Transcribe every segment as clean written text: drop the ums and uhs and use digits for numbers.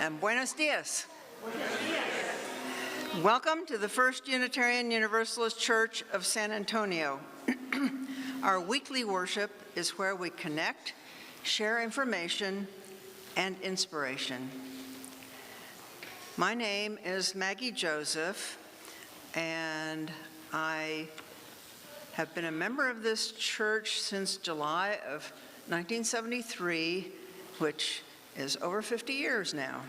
And buenos dias. Buenos dias. Welcome to the First Unitarian Universalist Church of San Antonio. Our weekly worship is where we connect, share information, and inspiration. My name is Maggie Joseph, and I have been a member of this church since July of 1973, which is over 50 years now.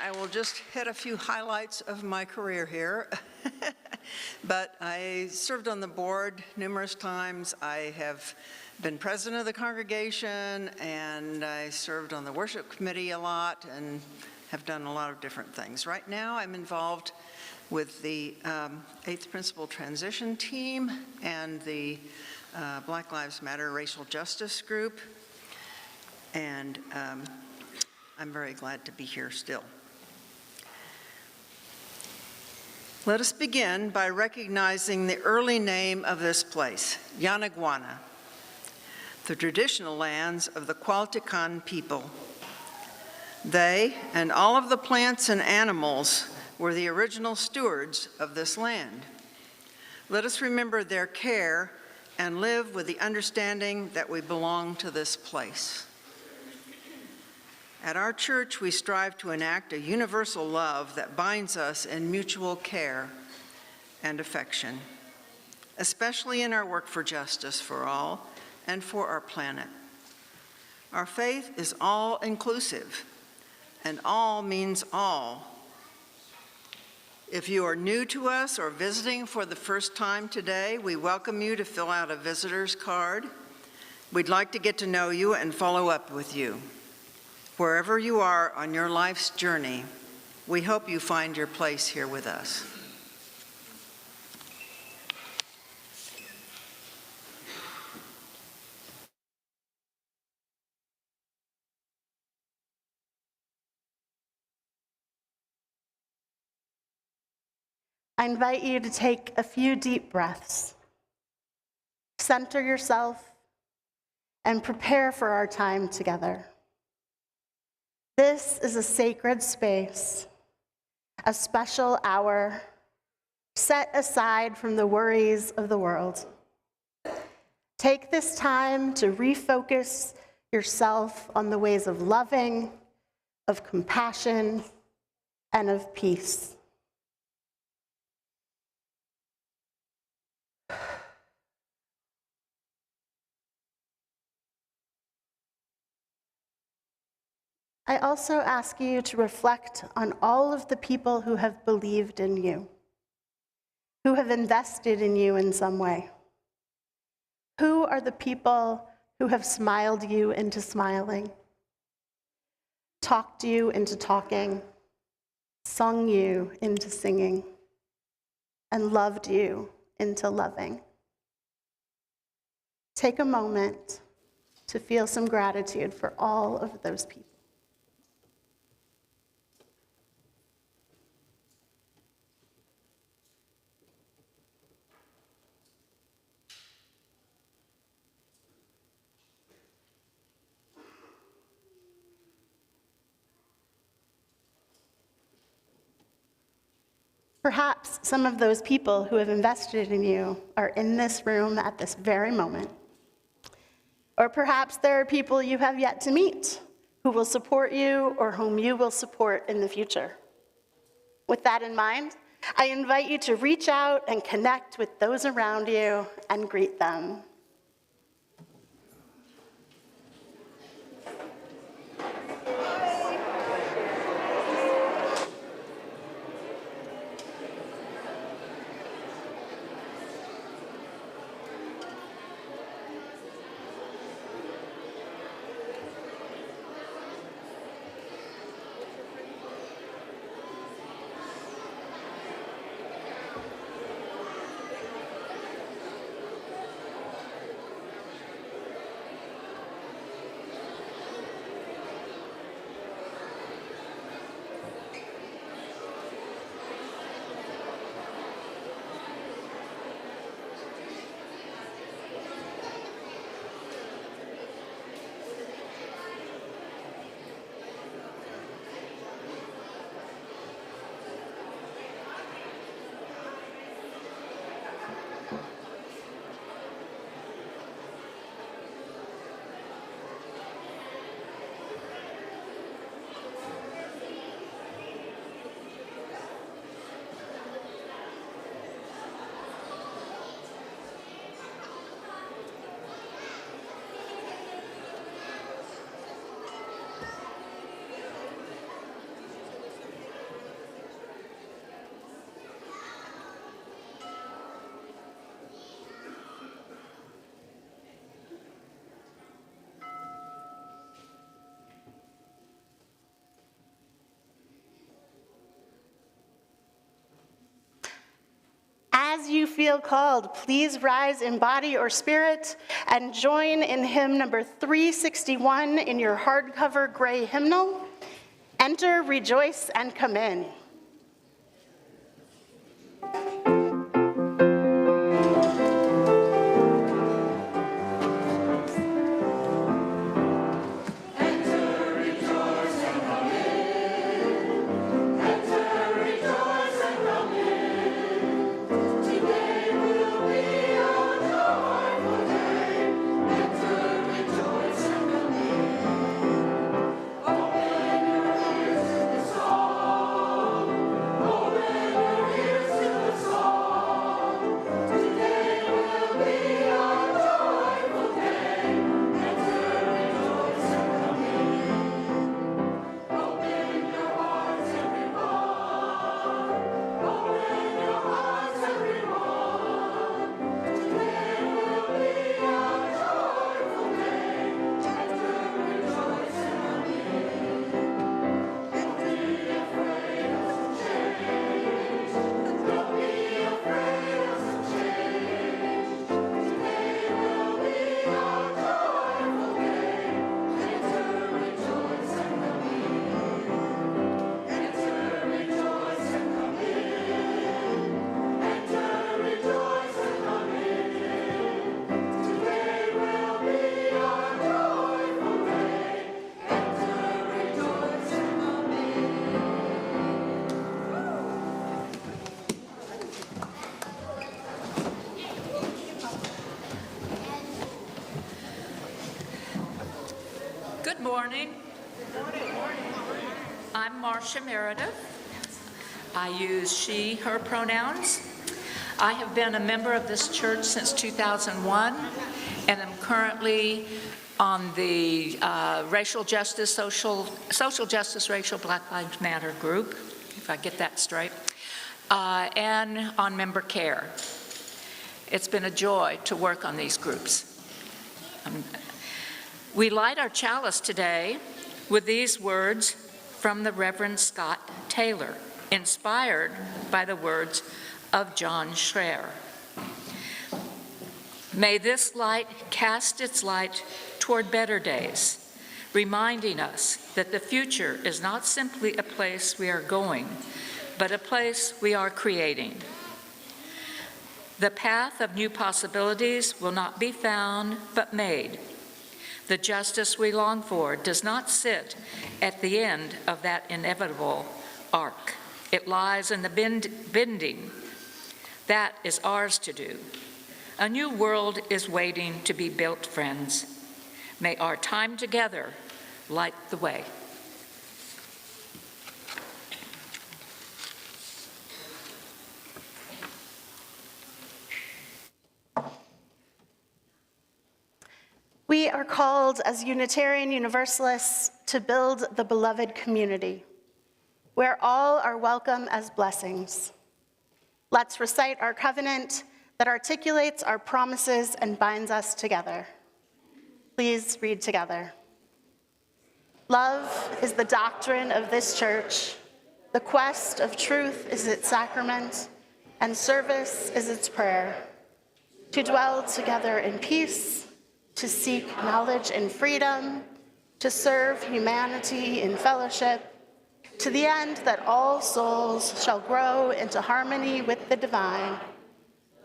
I will just hit a few highlights of my career here. But I served on the board numerous times. I have been president of the congregation, and I served on the worship committee a lot and have done a lot of different things. Right now, I'm involved with the Eighth Principle Transition Team and the Black Lives Matter Racial Justice Group, and I'm very glad to be here still. Let us begin by recognizing the early name of this place, Yanaguana, the traditional lands of the Cualtecan people. They and all of the plants and animals were the original stewards of this land. Let us remember their care and live with the understanding that we belong to this place. At our church, we strive to enact a universal love that binds us in mutual care and affection, especially in our work for justice for all and for our planet. Our faith is all-inclusive, and all means all. If you are new to us or visiting for the first time today, we welcome you to fill out a visitor's card. We'd like to get to know you and follow up with you. Wherever you are on your life's journey, we hope you find your place here with us. I invite you to take a few deep breaths, center yourself, and prepare for our time together. This is a sacred space, a special hour set aside from the worries of the world. Take this time to refocus yourself on the ways of loving, of compassion, and of peace. I also ask you to reflect on all of the people who have believed in you, who have invested in you in some way. Who are the people who have smiled you into smiling, talked you into talking, sung you into singing, and loved you into loving? Take a moment to feel some gratitude for all of those people. Perhaps some of those people who have invested in you are in this room at this very moment. Or perhaps there are people you have yet to meet who will support you or whom you will support in the future. With that in mind, I invite you to reach out and connect with those around you and greet them. feel called, please rise in body or spirit and join in hymn number 361 in your hardcover gray hymnal. Enter, rejoice, and come in. Good morning. I'm Marcia Meredith. I use she, her pronouns. I have been a member of this church since 2001 and am currently on the racial justice, social justice, racial Black Lives Matter group, if I get that straight, and on member care. It's been a joy to work on these groups. We light our chalice today with these words from the Reverend Scott Taylor, inspired by the words of John Schreer. May this light cast its light toward better days, reminding us that the future is not simply a place we are going, but a place we are creating. The path of new possibilities will not be found, but made. The justice we long for does not sit at the end of that inevitable arc. It lies in the bending. That is ours to do. A new world is waiting to be built, friends. May our time together light the way. We are called as Unitarian Universalists to build the beloved community, where all are welcome as blessings. Let's recite our covenant that articulates our promises and binds us together. Please read together. Love is the doctrine of this church. The quest of truth is its sacrament, and service is its prayer. To dwell together in peace, to seek knowledge and freedom, to serve humanity in fellowship, to the end that all souls shall grow into harmony with the divine,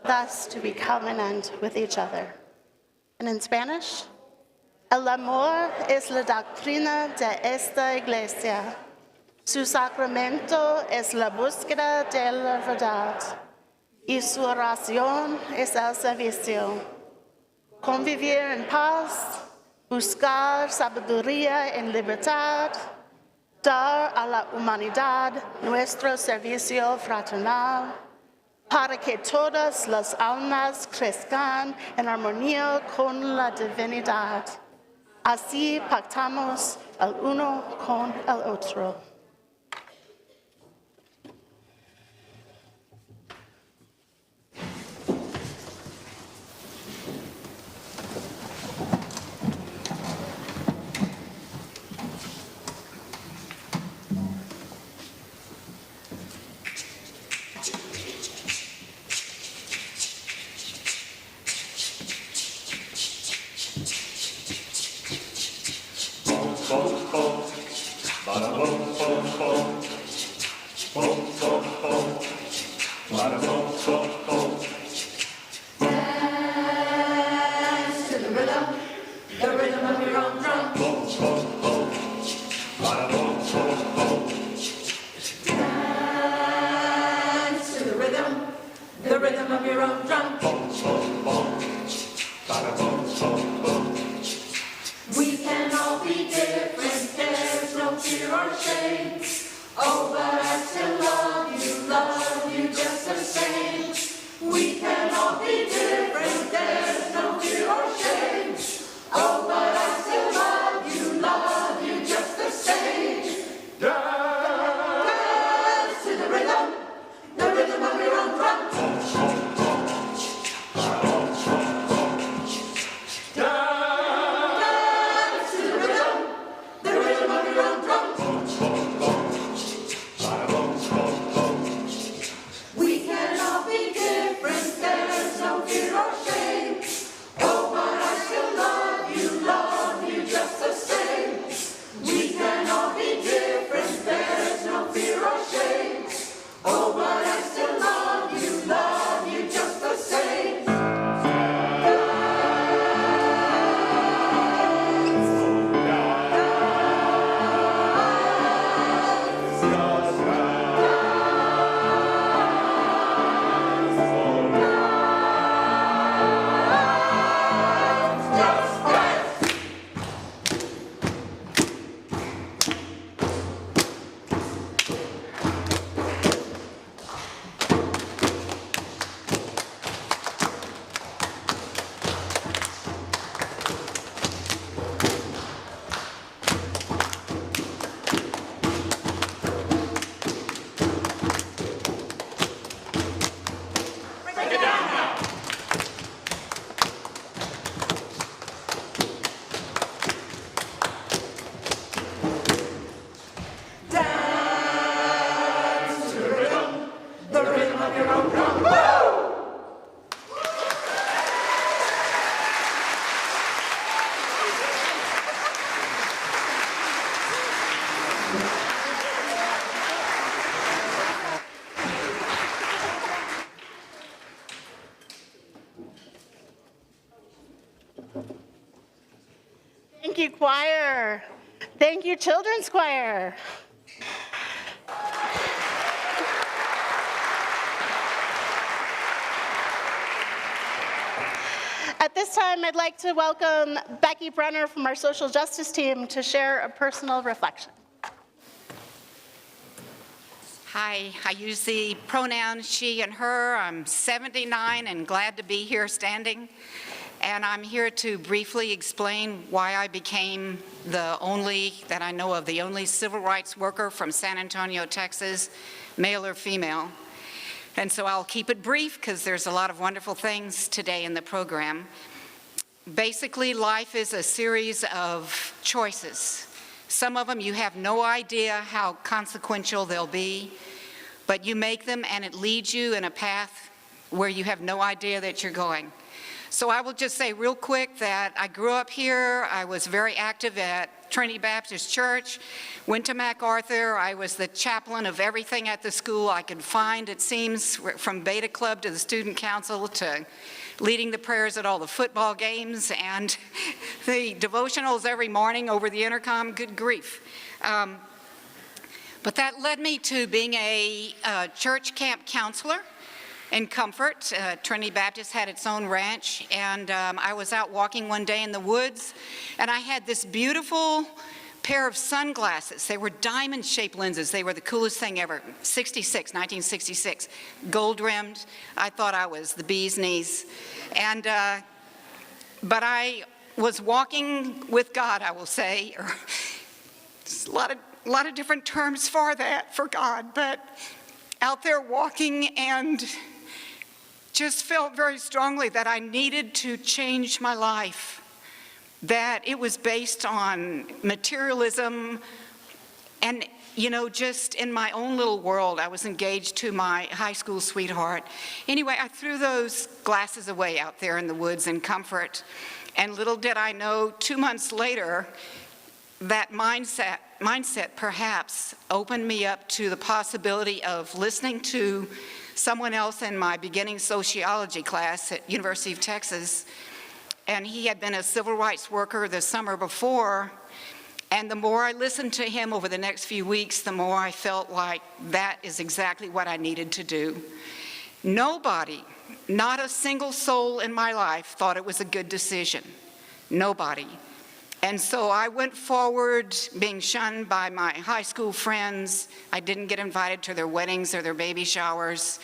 thus to be covenant with each other. And in Spanish, el amor es la doctrina de esta iglesia. Su sacramento es la búsqueda de la verdad, y su oración es el servicio. Convivir en paz, buscar sabiduría en libertad, dar a la humanidad nuestro servicio fraternal, para que todas las almas crezcan en armonía con la divinidad. Así pactamos el uno con el otro. you, choir. Thank you, children's choir. At this time, I'd like to welcome Becky Brenner from our social justice team to share a personal reflection. Hi, I use the pronouns she and her. I'm 79 and glad to be here standing. And I'm here to briefly explain why I became the only civil rights worker from San Antonio, Texas, male or female. And so I'll keep it brief because there's a lot of wonderful things today in the program. Basically, life is a series of choices. Some of them you have no idea how consequential they'll be, but you make them and it leads you in a path where you have no idea that you're going. So I will just say real quick that I grew up here. I was very active at Trinity Baptist Church, went to MacArthur. I was the chaplain of everything at the school I could find, it seems, from Beta Club to the Student Council to leading the prayers at all the football games and the devotionals every morning over the intercom. Good grief. But that led me to being a church camp counselor in Comfort. Trinity Baptist had its own ranch, and I was out walking one day in the woods, and I had this beautiful pair of sunglasses. They were diamond-shaped lenses. They were the coolest thing ever. 1966, gold-rimmed. I thought I was the bee's knees. And, but I was walking with God, I will say. There's a lot of different terms for that, for God, but out there walking and just felt very strongly that I needed to change my life, that it was based on materialism and, just in my own little world. I was engaged to my high school sweetheart. Anyway, I threw those glasses away out there in the woods in Comfort, and little did I know, 2 months later, that mindset perhaps opened me up to the possibility of listening to someone else in my beginning sociology class at University of Texas, and he had been a civil rights worker the summer before, and the more I listened to him over the next few weeks, the more I felt like that is exactly what I needed to do. Nobody, not a single soul in my life, thought it was a good decision. Nobody. And so I went forward being shunned by my high school friends. I didn't get invited to their weddings or their baby showers.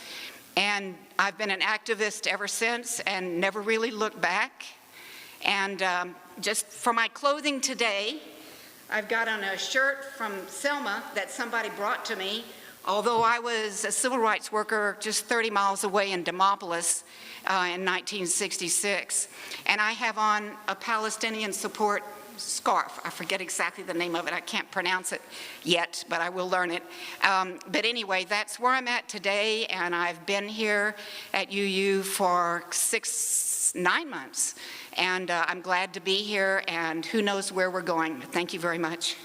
And I've been an activist ever since and never really looked back. And just for my clothing today, I've got on a shirt from Selma that somebody brought to me, although I was a civil rights worker just 30 miles away in Demopolis in 1966. And I have on a Palestinian support scarf. I forget exactly the name of it. I can't pronounce it yet, but I will learn it. But anyway, that's where I'm at today, and I've been here at UU for 9 months. And I'm glad to be here, and who knows where we're going. Thank you very much.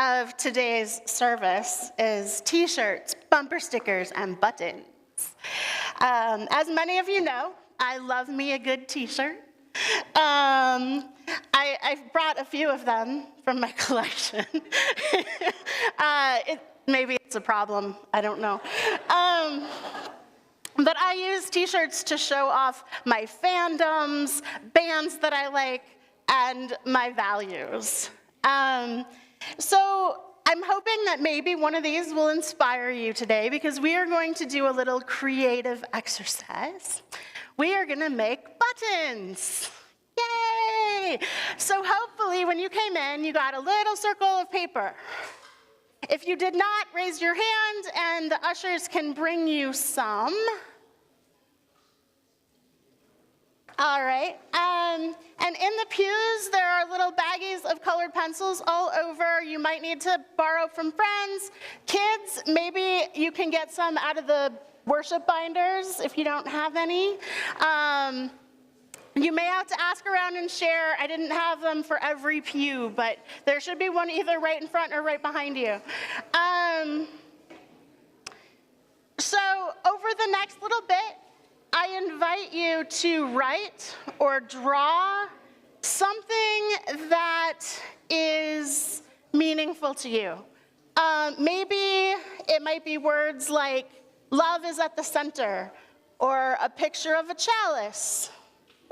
Of today's service is t-shirts, bumper stickers, and buttons. As many of you know, I love me a good t-shirt. I've brought a few of them from my collection. Maybe it's a problem, I don't know. But I use t-shirts to show off my fandoms, bands that I like, and my values. So I'm hoping that maybe one of these will inspire you today, because we are going to do a little creative exercise. We are going to make buttons. Yay! So hopefully when you came in, you got a little circle of paper. If you did not, raise your hand and the ushers can bring you some. All right, and in the pews, there are little baggies of colored pencils all over. You might need to borrow from friends. Kids, maybe you can get some out of the worship binders if you don't have any. You may have to ask around and share. I didn't have them for every pew, but there should be one either right in front or right behind you. So over the next little bit, I invite you to write or draw something that is meaningful to you. Maybe it might be words like, love is at the center, or a picture of a chalice,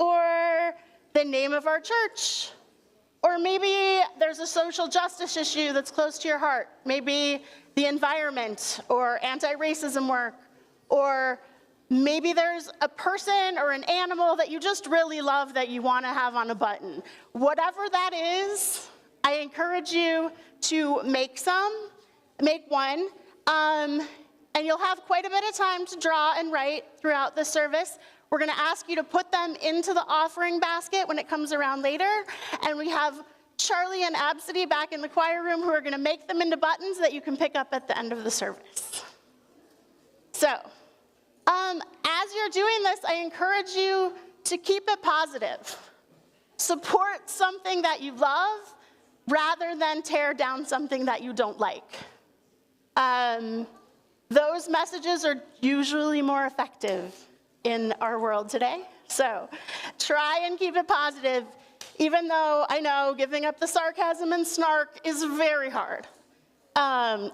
or the name of our church. Or maybe there's a social justice issue that's close to your heart. Maybe the environment or anti-racism work. Or maybe there's a person or an animal that you just really love that you want to have on a button. Whatever that is, I encourage you to make one. And you'll have quite a bit of time to draw and write throughout the service. We're going to ask you to put them into the offering basket when it comes around later. And we have Charlie and Absidy back in the choir room who are going to make them into buttons that you can pick up at the end of the service. So, as you're doing this, I encourage you to keep it positive. Support something that you love rather than tear down something that you don't like. Those messages are usually more effective in our world today. So try and keep it positive, even though I know giving up the sarcasm and snark is very hard.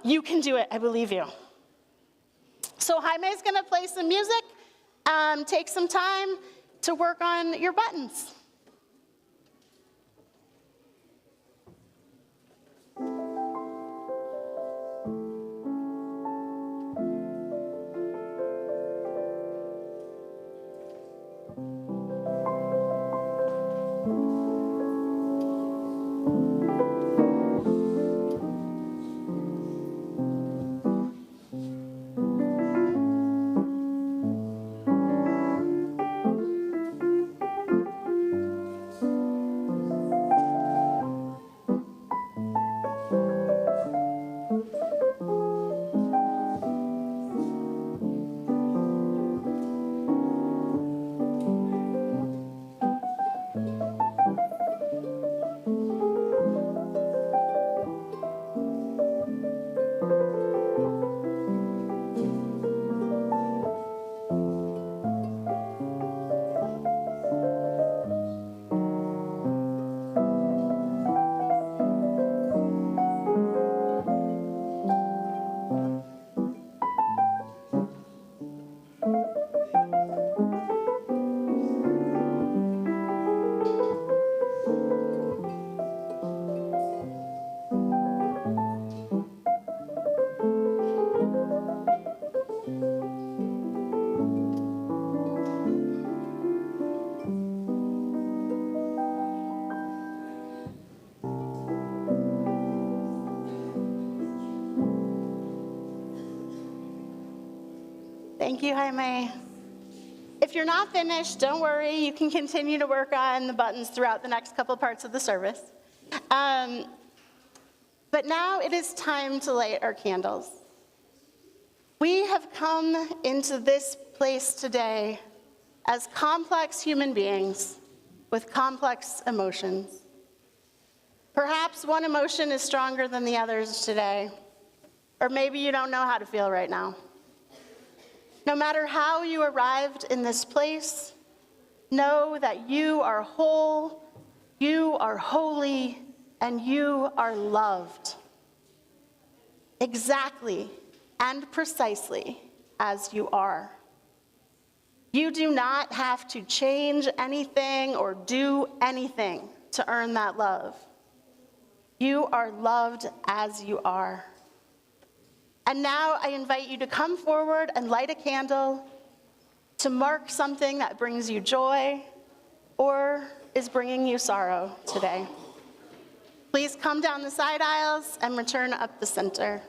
You can do it, I believe you. So Jaime's gonna play some music, take some time to work on your buttons. Thank you, Jaime. If you're not finished, don't worry. You can continue to work on the buttons throughout the next couple parts of the service. But now it is time to light our candles. We have come into this place today as complex human beings with complex emotions. Perhaps one emotion is stronger than the others today, or maybe you don't know how to feel right now. No matter how you arrived in this place, know that you are whole, you are holy, and you are loved. Exactly and precisely as you are. You do not have to change anything or do anything to earn that love. You are loved as you are. And now I invite you to come forward and light a candle to mark something that brings you joy or is bringing you sorrow today. Please come down the side aisles and return up the center.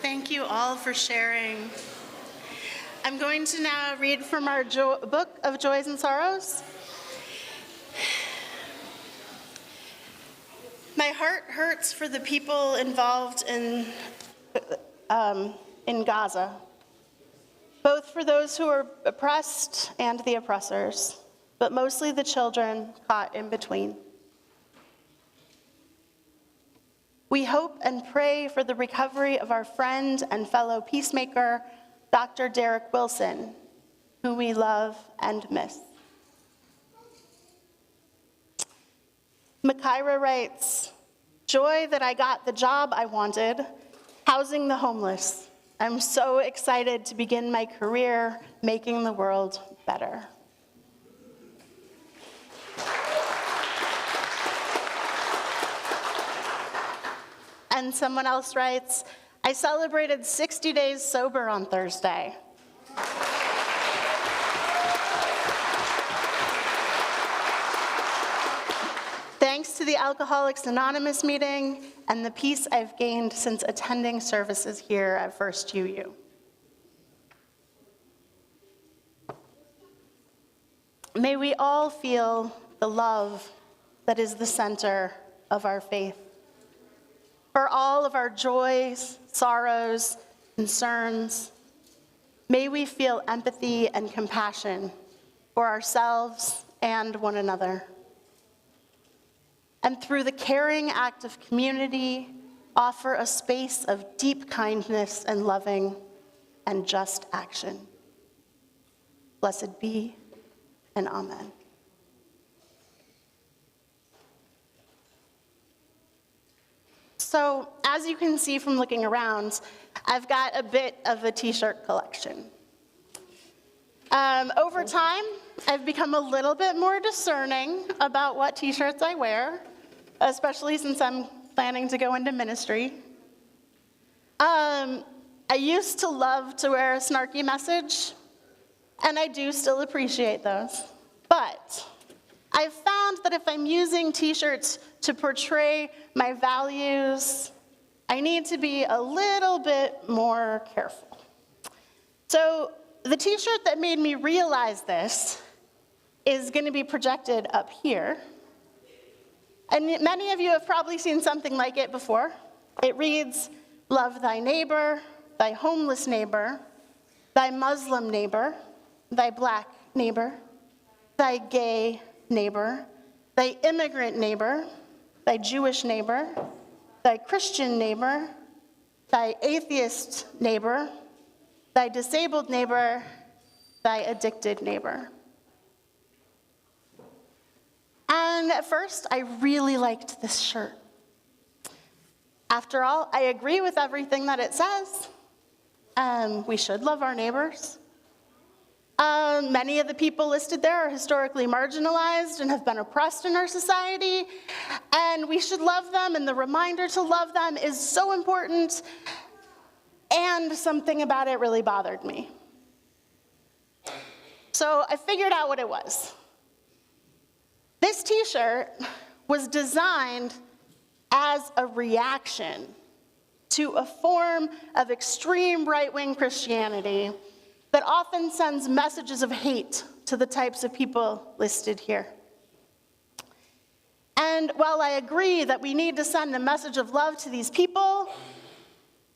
Thank you all for sharing. I'm going to now read from our book of Joys and Sorrows. My heart hurts for the people involved in Gaza, both for those who are oppressed and the oppressors, but mostly the children caught in between. We hope and pray for the recovery of our friend and fellow peacemaker, Dr. Derek Wilson, whom we love and miss. Makira writes, "Joy that I got the job I wanted, housing the homeless. I'm so excited to begin my career making the world better." And someone else writes, "I celebrated 60 days sober on Thursday. Thanks to the Alcoholics Anonymous meeting and the peace I've gained since attending services here at First UU." May we all feel the love that is the center of our faith. For all of our joys, sorrows, concerns, may we feel empathy and compassion for ourselves and one another. And through the caring act of community, offer a space of deep kindness and loving and just action. Blessed be, and amen. So, as you can see from looking around, I've got a bit of a t-shirt collection. Over time, I've become a little bit more discerning about what t-shirts I wear, especially since I'm planning to go into ministry. I used to love to wear a snarky message, and I do still appreciate those. But I've found that if I'm using t-shirts to portray my values, I need to be a little bit more careful. So the t-shirt that made me realize this is going to be projected up here. And many of you have probably seen something like it before. It reads, "Love thy neighbor, thy homeless neighbor, thy Muslim neighbor, thy black neighbor, thy gay neighbor, thy immigrant neighbor, thy Jewish neighbor, thy Christian neighbor, thy atheist neighbor, thy disabled neighbor, thy addicted neighbor." And at first, I really liked this shirt. After all, I agree with everything that it says. We should love our neighbors. Many of the people listed there are historically marginalized and have been oppressed in our society, and we should love them, and the reminder to love them is so important, and something about it really bothered me. So I figured out what it was. This t-shirt was designed as a reaction to a form of extreme right-wing Christianity that often sends messages of hate to the types of people listed here. And while I agree that we need to send a message of love to these people,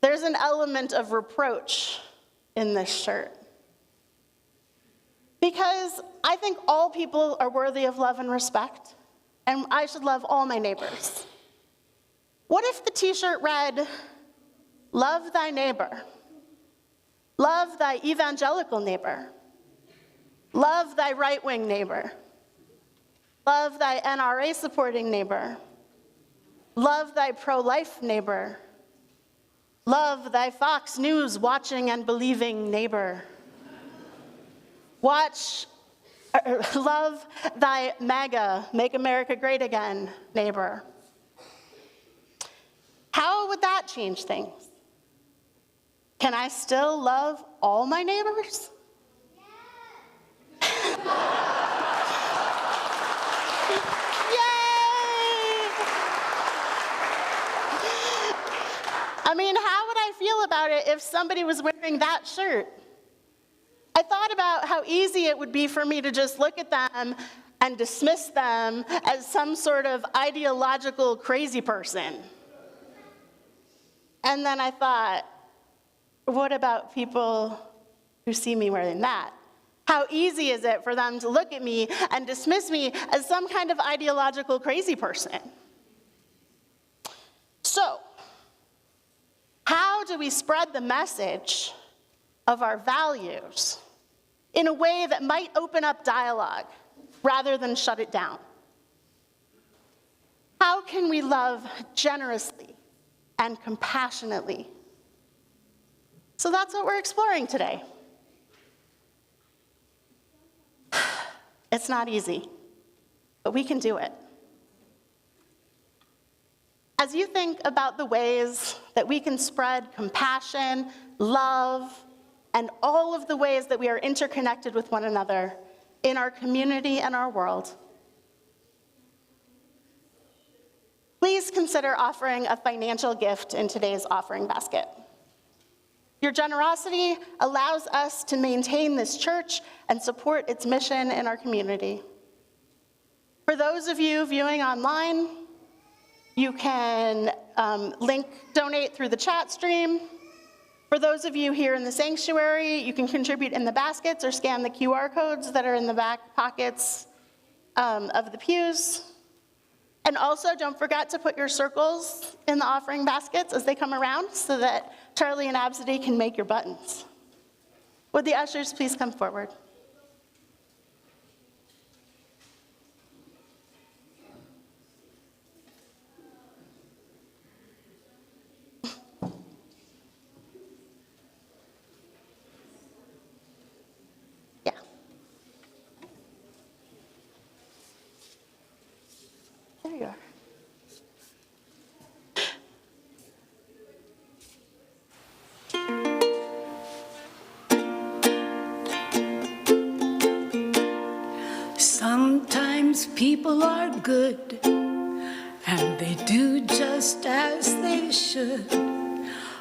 there's an element of reproach in this shirt. Because I think all people are worthy of love and respect, and I should love all my neighbors. What if the t-shirt read, "Love thy neighbor, love thy evangelical neighbor, love thy right-wing neighbor, love thy NRA-supporting neighbor, love thy pro-life neighbor, love thy Fox News watching and believing neighbor, love thy MAGA, Make America Great Again neighbor"? How would that change things? Can I still love all my neighbors? I mean, how would I feel about it if somebody was wearing that shirt. I thought about how easy it would be for me to just look at them and dismiss them as some sort of ideological crazy person. And then I thought, what about people who see me wearing that? How easy is it for them to look at me and dismiss me as some kind of ideological crazy person? So, how do we spread the message of our values in a way that might open up dialogue rather than shut it down? How can we love generously and compassionately? So that's what we're exploring today. It's not easy, but we can do it. As you think about the ways that we can spread compassion, love, and all of the ways that we are interconnected with one another in our community and our world, please consider offering a financial gift in today's offering basket. Your generosity allows us to maintain this church and support its mission in our community. For those of you viewing online, you can donate through the chat stream. For those of you here in the sanctuary, you can contribute in the baskets or scan the QR codes that are in the back pockets of the pews. And also, don't forget to put your circles in the offering baskets as they come around so that Charlie and Absidy can make your buttons. Would the ushers please come forward? Yeah. There you are. Sometimes people are good, and they do just as they should.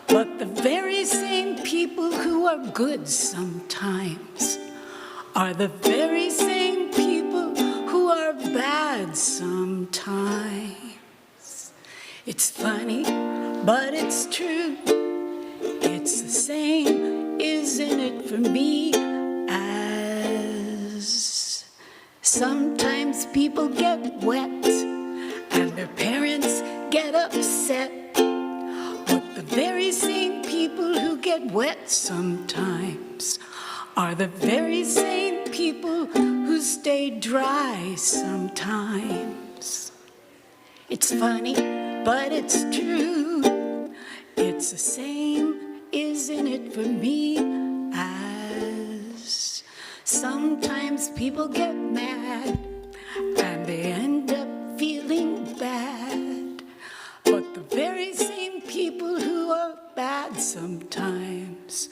But the very same people who are good sometimes are the very same people who are bad sometimes. It's funny, but it's true. It's the same, isn't it, for me as sometimes people get wet and their parents get upset. But the very same people who get wet sometimes are the very same people who stay dry sometimes. It's funny, but it's true. It's the same, isn't it, for me as sometimes people get mad and they end up feeling bad. But the very same people who are bad sometimes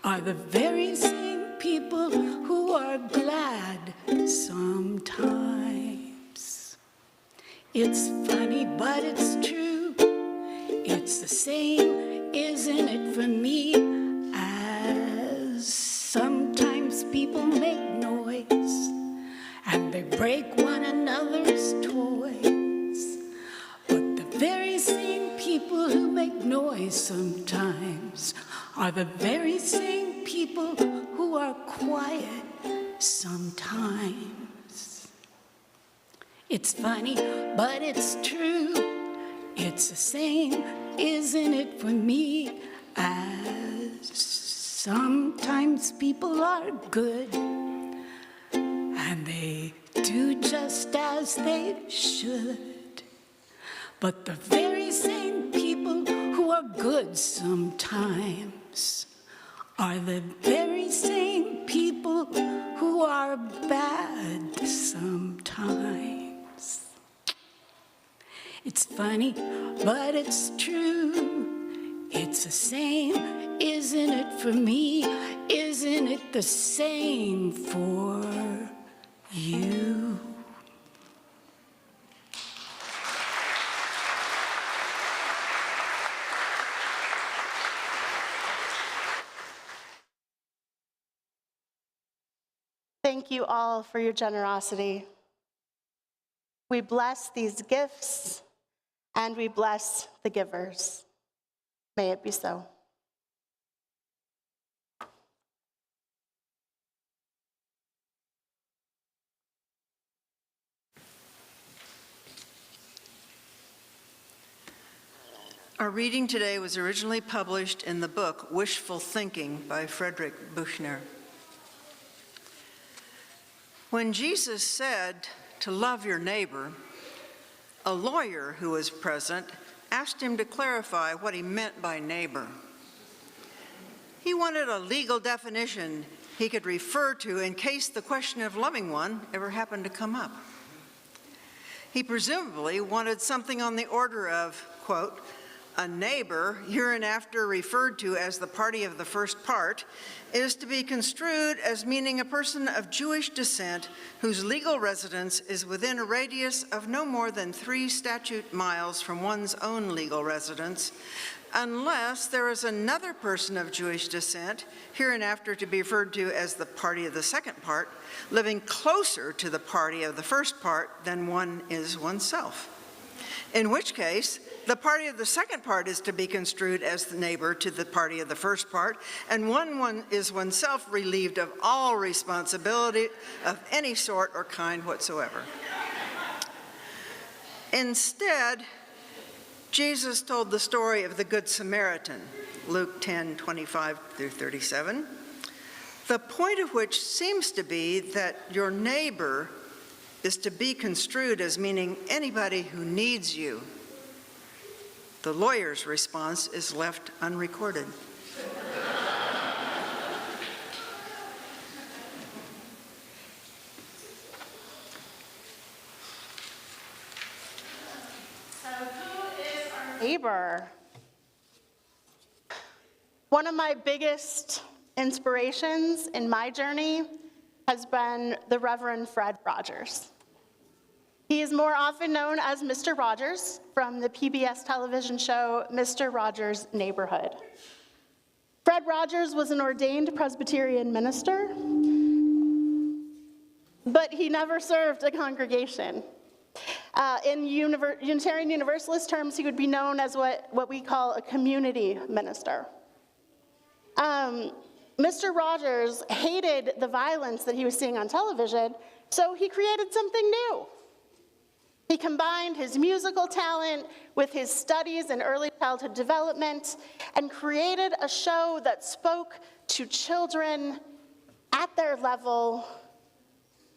are the very same people who are glad sometimes. It's funny, but it's true. It's the same, isn't it, for me as sometimes people make noise and they break one another's toys. But the very same people who make noise sometimes are the very same people who are quiet sometimes. It's funny, but it's true. It's the same, isn't it, for me as sometimes people are good and they do just as they should. But the very same people who are good sometimes are the very same people who are bad sometimes. It's funny, but it's true. It's the same, isn't it, for me? Isn't it the same for you? Thank you all for your generosity. We bless these gifts and we bless the givers. May it be so. Our reading today was originally published in the book Wishful Thinking by Frederick Buechner. When Jesus said to love your neighbor, a lawyer who was present asked him to clarify what he meant by neighbor. He wanted a legal definition he could refer to in case the question of loving one ever happened to come up. He presumably wanted something on the order of, quote, a neighbor, hereinafter referred to as the party of the first part, is to be construed as meaning a person of Jewish descent whose legal residence is within a radius of no more than 3 statute miles from one's own legal residence, unless there is another person of Jewish descent, hereinafter to be referred to as the party of the second part, living closer to the party of the first part than one is oneself. In which case, the party of the second part is to be construed as the neighbor to the party of the first part, and one is oneself relieved of all responsibility of any sort or kind whatsoever. Instead, Jesus told the story of the Good Samaritan, Luke 10:25 through 37, the point of which seems to be that your neighbor is to be construed as meaning anybody who needs you. The lawyer's response is left unrecorded. So who is our neighbor? One of my biggest inspirations in my journey has been the Reverend Fred Rogers. He is more often known as Mr. Rogers from the PBS television show Mr. Rogers' Neighborhood. Fred Rogers was an ordained Presbyterian minister, but he never served a congregation. In Unitarian Universalist terms, he would be known as what we call a community minister. Mr. Rogers hated the violence that he was seeing on television, so he created something new. He combined his musical talent with his studies in early childhood development and created a show that spoke to children at their level,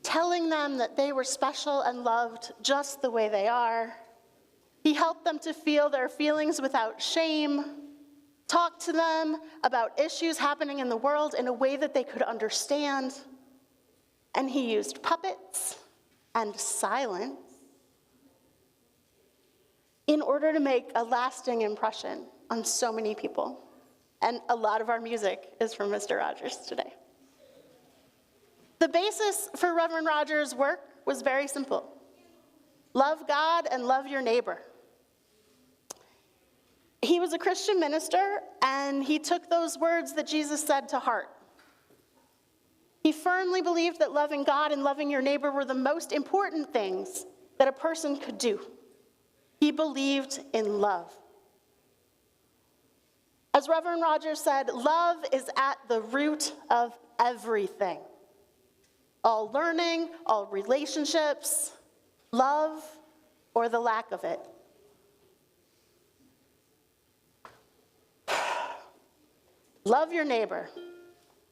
telling them that they were special and loved just the way they are. He helped them to feel their feelings without shame, talked to them about issues happening in the world in a way that they could understand, and he used puppets and silence in order to make a lasting impression on so many people. And a lot of our music is from Mr. Rogers today. The basis for Reverend Rogers' work was very simple. Love God and love your neighbor. He was a Christian minister, and he took those words that Jesus said to heart. He firmly believed that loving God and loving your neighbor were the most important things that a person could do. He believed in love. As Reverend Rogers said, love is at the root of everything. All learning, all relationships, love or the lack of it. Love your neighbor.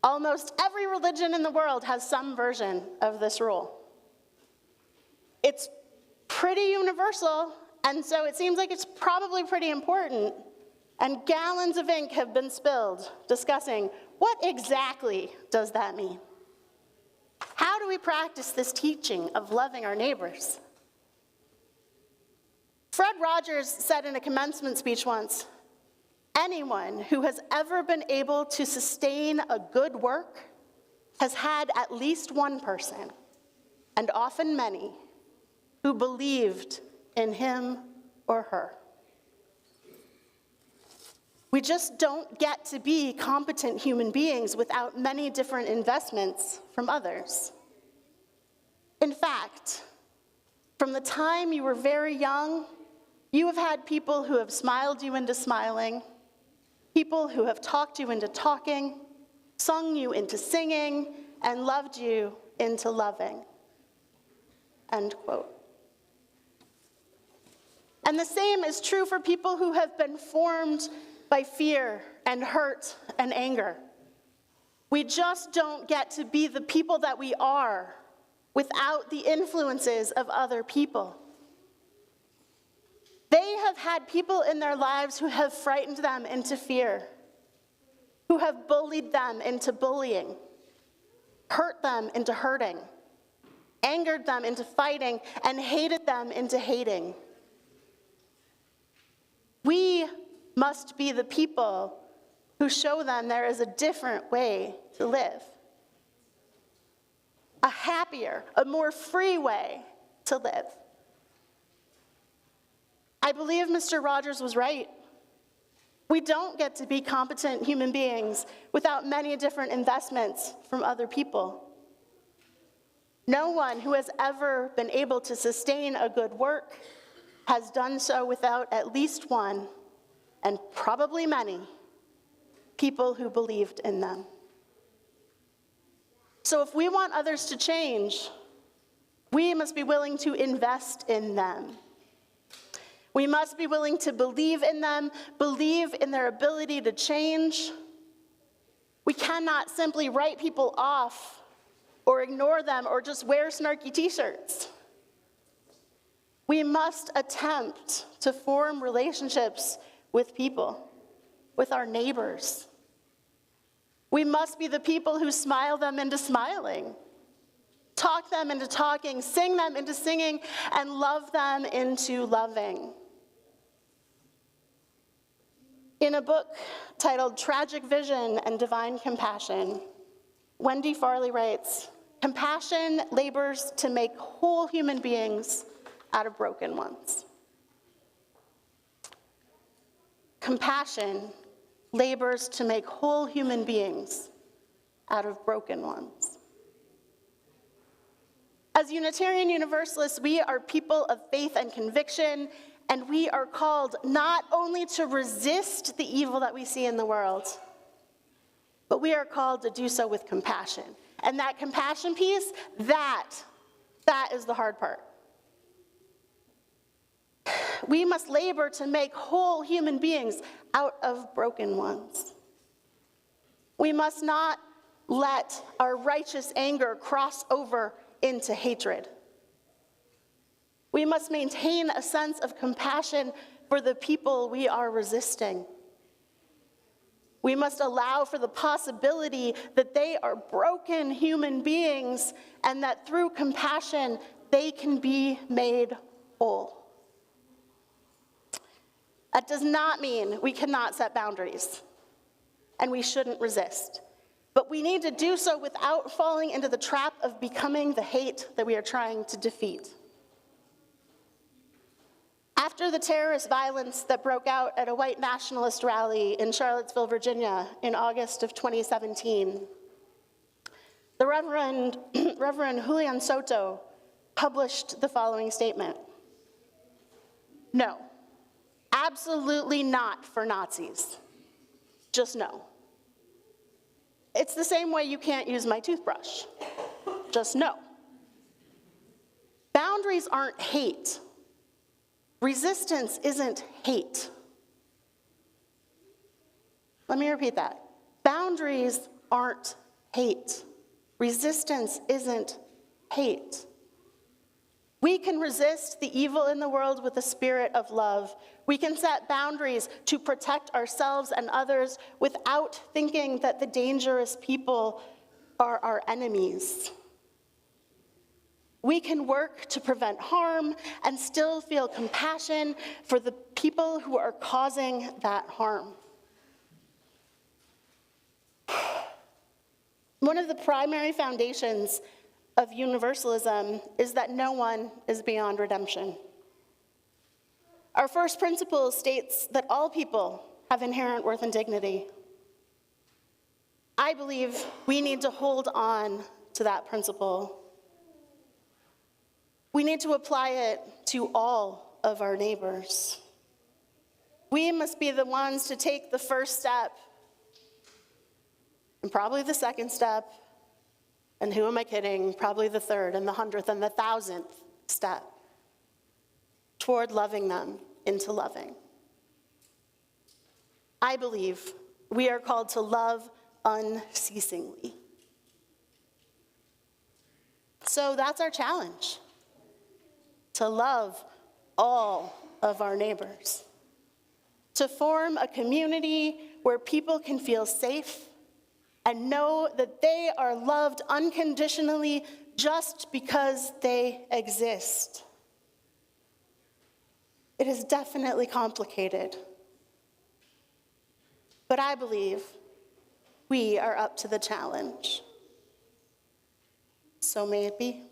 Almost every religion in the world has some version of this rule. It's pretty universal, and so it seems like it's probably pretty important. And gallons of ink have been spilled discussing what exactly does that mean? How do we practice this teaching of loving our neighbors? Fred Rogers said in a commencement speech once, anyone who has ever been able to sustain a good work has had at least one person, and often many, who believed in him or her. We just don't get to be competent human beings without many different investments from others. In fact, from the time you were very young, you have had people who have smiled you into smiling, people who have talked you into talking, sung you into singing, and loved you into loving. End quote. And the same is true for people who have been formed by fear and hurt and anger. We just don't get to be the people that we are without the influences of other people. They have had people in their lives who have frightened them into fear, who have bullied them into bullying, hurt them into hurting, angered them into fighting, and hated them into hating. We must be the people who show them there is a different way to live. A happier, a more free way to live. I believe Mr. Rogers was right. We don't get to be competent human beings without many different investments from other people. No one who has ever been able to sustain a good work has done so without at least one, and probably many, people who believed in them. So if we want others to change, we must be willing to invest in them. We must be willing to believe in them, believe in their ability to change. We cannot simply write people off or ignore them or just wear snarky t-shirts. We must attempt to form relationships with people, with our neighbors. We must be the people who smile them into smiling, talk them into talking, sing them into singing, and love them into loving. In a book titled Tragic Vision and Divine Compassion, Wendy Farley writes, "Compassion labors to make whole human beings out of broken ones." Compassion labors to make whole human beings out of broken ones. As Unitarian Universalists, we are people of faith and conviction, and we are called not only to resist the evil that we see in the world, but we are called to do so with compassion. And that compassion piece, that is the hard part. We must labor to make whole human beings out of broken ones. We must not let our righteous anger cross over into hatred. We must maintain a sense of compassion for the people we are resisting. We must allow for the possibility that they are broken human beings and that through compassion they can be made whole. That does not mean we cannot set boundaries, and we shouldn't resist. But we need to do so without falling into the trap of becoming the hate that we are trying to defeat. After the terrorist violence that broke out at a white nationalist rally in Charlottesville, Virginia in August of 2017, the Reverend Julian Soto published the following statement: "No, absolutely not for Nazis. Just no. It's the same way you can't use my toothbrush. Just no. Boundaries aren't hate. Resistance isn't hate." Let me repeat that. Boundaries aren't hate. Resistance isn't hate. We can resist the evil in the world with a spirit of love. We can set boundaries to protect ourselves and others without thinking that the dangerous people are our enemies. We can work to prevent harm and still feel compassion for the people who are causing that harm. One of the primary foundations of universalism is that no one is beyond redemption. Our first principle states that all people have inherent worth and dignity. I believe we need to hold on to that principle. we need to apply it to all of our neighbors. We must be the ones to take the first step, and probably the second step, and who am I kidding, probably the third and the 100th and the 1,000th step toward loving them into loving. I believe we are called to love unceasingly. So that's our challenge, to love all of our neighbors, to form a community where people can feel safe and know that they are loved unconditionally just because they exist. It is definitely complicated, but I believe we are up to the challenge. So may it be.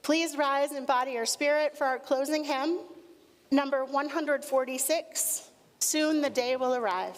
Please rise and body your spirit for our closing hymn, number 146, Soon the Day Will Arrive.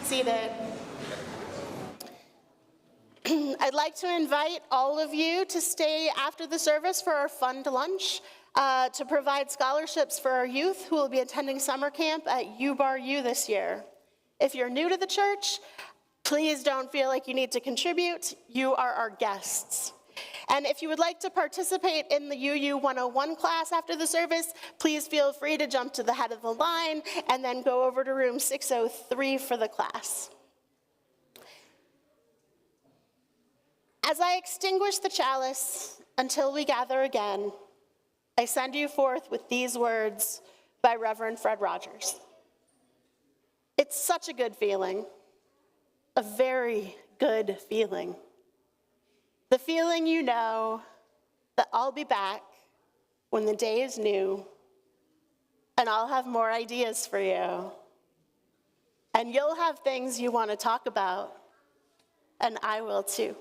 Seated. I'd like to invite all of you to stay after the service for our fund lunch to provide scholarships for our youth who will be attending summer camp at U-Bar-U this year. If you're new to the church, please don't feel like you need to contribute. You are our guests. And if you would like to participate in the UU 101 class after the service, please feel free to jump to the head of the line and then go over to room 603 for the class. As I extinguish the chalice until we gather again, I send you forth with these words by Reverend Fred Rogers. It's such a good feeling, a very good feeling. The feeling you know that I'll be back when the day is new, and I'll have more ideas for you. And you'll have things you want to talk about, and I will too.